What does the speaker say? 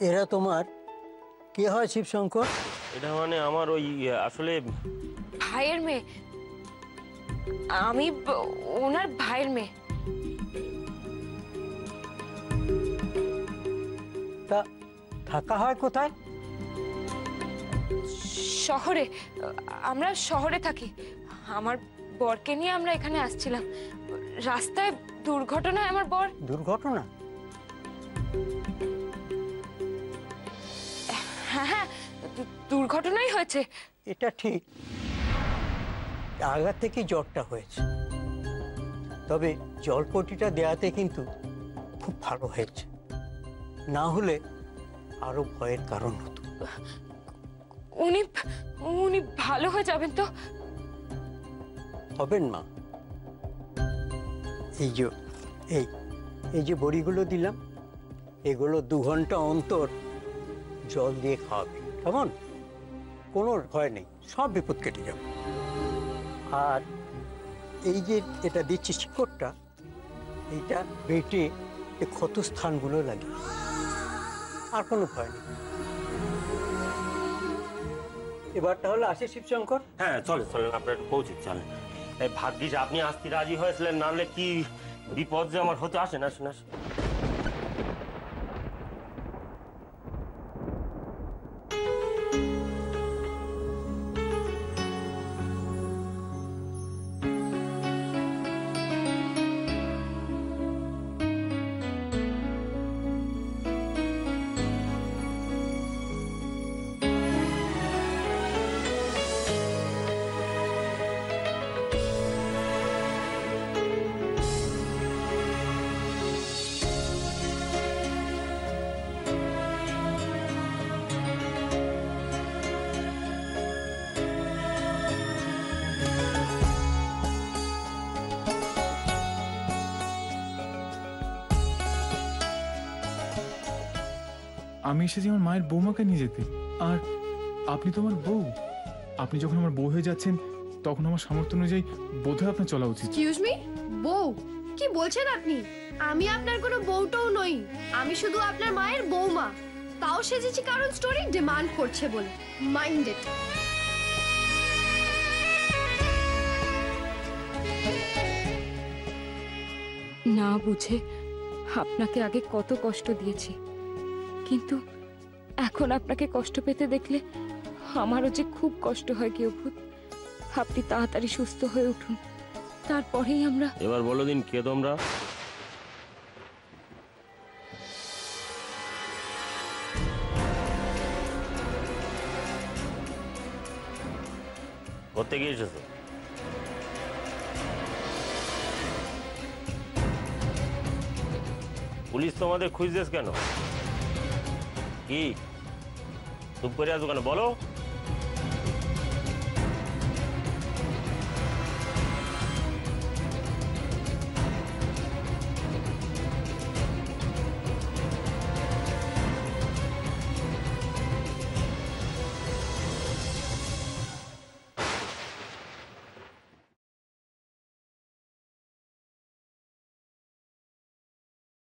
এরা তোমার কে হয় শিবশঙ্কর? এটা মানে আমার ওই আসলে ভাইয়ের মেয়ে। আমি ওনার ভাইয়ের মেয়ে। তা থাকা হয় কোথায়? শহরে। আমরা শহরে থাকি। আমার বরকে নিয়ে আমরা এখানে আসছিলাম। রাস্তায় দুর্ঘটনায় আমার বর। দুর্ঘটনা? হ্যাঁ হ্যাঁ, দুর্ঘটনাই হয়েছে। এটা ঠিক, আগা থেকে জ্বরটা হয়েছে, তবে জলপটিটা দেয়াতে কিন্তু খুব ভালো হয়েছে, না হলে আরো ভয়ের কারণ হতো। উনি উনি ভালো হয়ে যাবেন তো? হবেন মা। এই যে এই যে বড়িগুলো দিলাম, এগুলো 2 ঘন্টা অন্তর জল দিয়ে খাওয়াবে, কেমন? কোনো ভয় নেই, সব বিপদ কেটে যাবে। আর এই যে এটা দিচ্ছি শিকড়টা, এইটা বেটে এই ক্ষত স্থানগুলো লাগে, আর কোনো ভয় নেই। এবার তাহলে আসে শিবশঙ্কর। হ্যাঁ চলেন চলেন, আপনার পৌঁছে চলেন। এই ভাগ্যিস আপনি আসতে রাজি হয়েছিলেন, নাহলে কি বিপদ যে আমার হতে। আসেন আসেন আসেন। আমি এসেছি আমার মায়ের বৌমাকে নিয়ে যেতে, আর আপনি তো আমার বউ। আপনি যখন আমার বউ হয়ে যাচ্ছেন, তখন আমার সামর্থ্য অনুযায়ী বোধহয় আপনার চলা উচিত। এক্সকিউজ মি, বউ? কি বলছেন আপনি? আমি আপনার কোনো বউটাও নই, আমি শুধু আপনার মায়ের বৌমা। তাও সেজেছি কারণ স্টোরি ডিমান্ড করছে বলে। Mind it. না বুঝে আপনাকে আগে কত কষ্ট দিয়েছি, কিন্তু এখন আপনাকে কষ্ট পেতে দেখলে আমারও যে খুব কষ্ট হয় কি অভূত। আপনি তাড়াতাড়ি সুস্থ হয়ে উঠুন, তারপরেই আমরা। এবার বলো দিন কে তোমরা? করতে গিয়ে এসেছো? পুলিশ তোমাদের খুঁজতেছ কেন? কি চুপ করে আছো কেন? বলো।